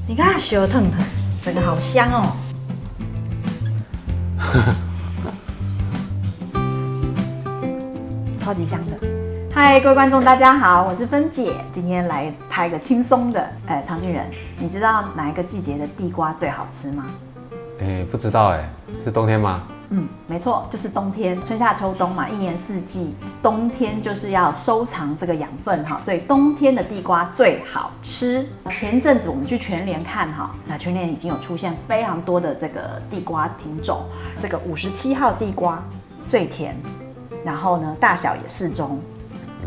你看，小腾腾，整个好香哦。超级香的。嗨，各位观众，大家好，我是芬姐，今天来拍个轻松的。常俊仁，你知道哪一个季节的地瓜最好吃吗？不知道是冬天吗？没错，就是冬天，春夏秋冬嘛，一年四季，冬天就是要收藏这个养分哈，所以冬天的地瓜最好吃。前阵子我们去全联看哈，那全联已经有出现非常多的这个地瓜品种，这个57号地瓜最甜，然后呢大小也适中，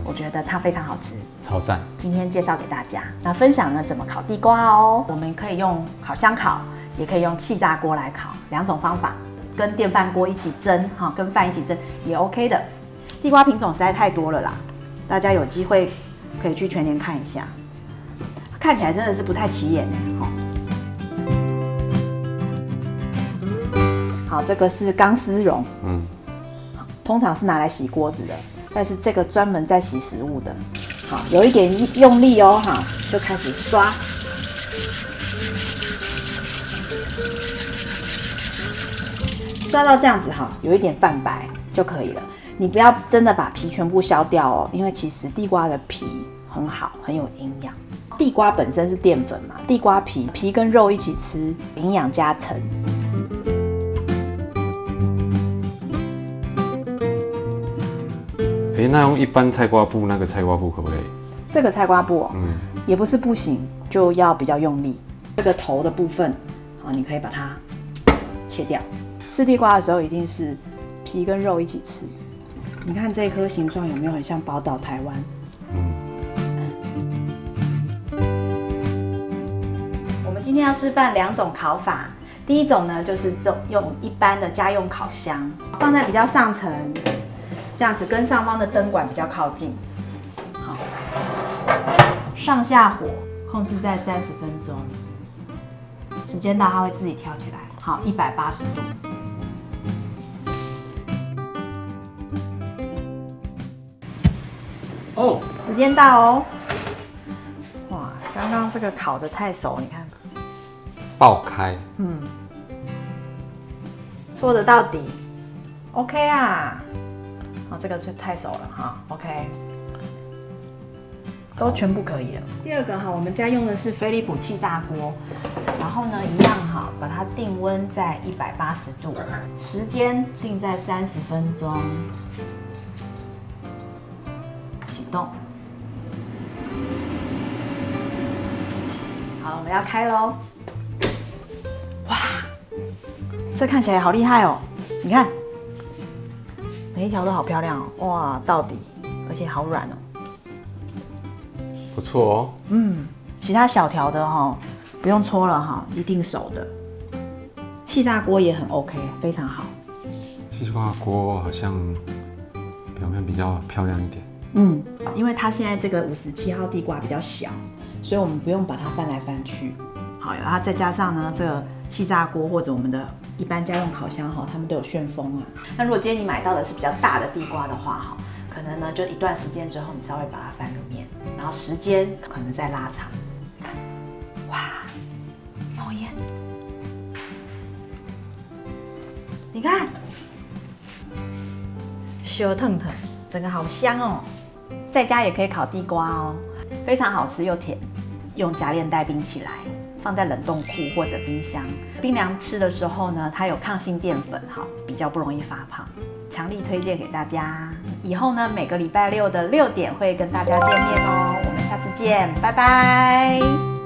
我觉得它非常好吃，超赞。今天介绍给大家，那分享呢怎么烤地瓜哦，我们可以用烤箱烤，也可以用气炸锅来烤，两种方法。跟电饭锅一起蒸，跟饭一起蒸也 OK 的。地瓜品种实在太多了啦，大家有机会可以去全联看一下，看起来真的是不太起眼好，这个是钢丝绒，通常是拿来洗锅子的，但是这个专门在洗食物的。好，有一点用力哦，就开始刷。刷到这样子有一点泛白就可以了。你不要真的把皮全部削掉哦，因为其实地瓜的皮很好，很有营养。地瓜本身是淀粉嘛，地瓜皮跟肉一起吃，营养加成。那用一般菜瓜布那个菜瓜布可不可以？这个菜瓜布也不是不行，就要比较用力。这个头的部分你可以把它切掉。吃地瓜的时候一定是皮跟肉一起吃。你看这颗形状有没有很像宝岛台湾？我们今天要示范两种烤法。第一种呢，就是用一般的家用烤箱，放在比较上层，这样子跟上方的灯管比较靠近。好，上下火控制在30分钟，时间到它会自己跳起来。好，180度。时间到哦！哇，刚刚这个烤得太熟，你看，爆开，戳得到底 ，OK 啊。好，这个是太熟了，OK， 都全部可以了。第二个我们家用的是飞利浦气炸锅，然后呢，一样把它定温在180度，时间定在30分钟，启动。好，我们要开喽！哇，这看起来好厉害哦！你看，每一条都好漂亮哦！哇，到底，而且好软哦。不错哦。其他小条的不用搓了一定熟的。气炸锅也很 OK， 非常好。气炸锅好像表面比较漂亮一点。因为它现在这个57号地瓜比较小，所以我们不用把它翻来翻去。好，然后再加上呢，这个气炸锅或者我们的一般家用烤箱他们都有旋风啊。那如果今天你买到的是比较大的地瓜的话可能呢就一段时间之后，你稍微把它翻个面，然后时间可能再拉长。看，哇，冒烟！你看，小腾腾，整个好香哦。在家也可以烤地瓜哦，非常好吃又甜。用夹链袋冰起来，放在冷冻库或者冰箱，冰凉吃的时候呢，它有抗性淀粉，比较不容易发胖，强力推荐给大家。以后呢，每个礼拜六的6点会跟大家见面哦，我们下次见，拜拜。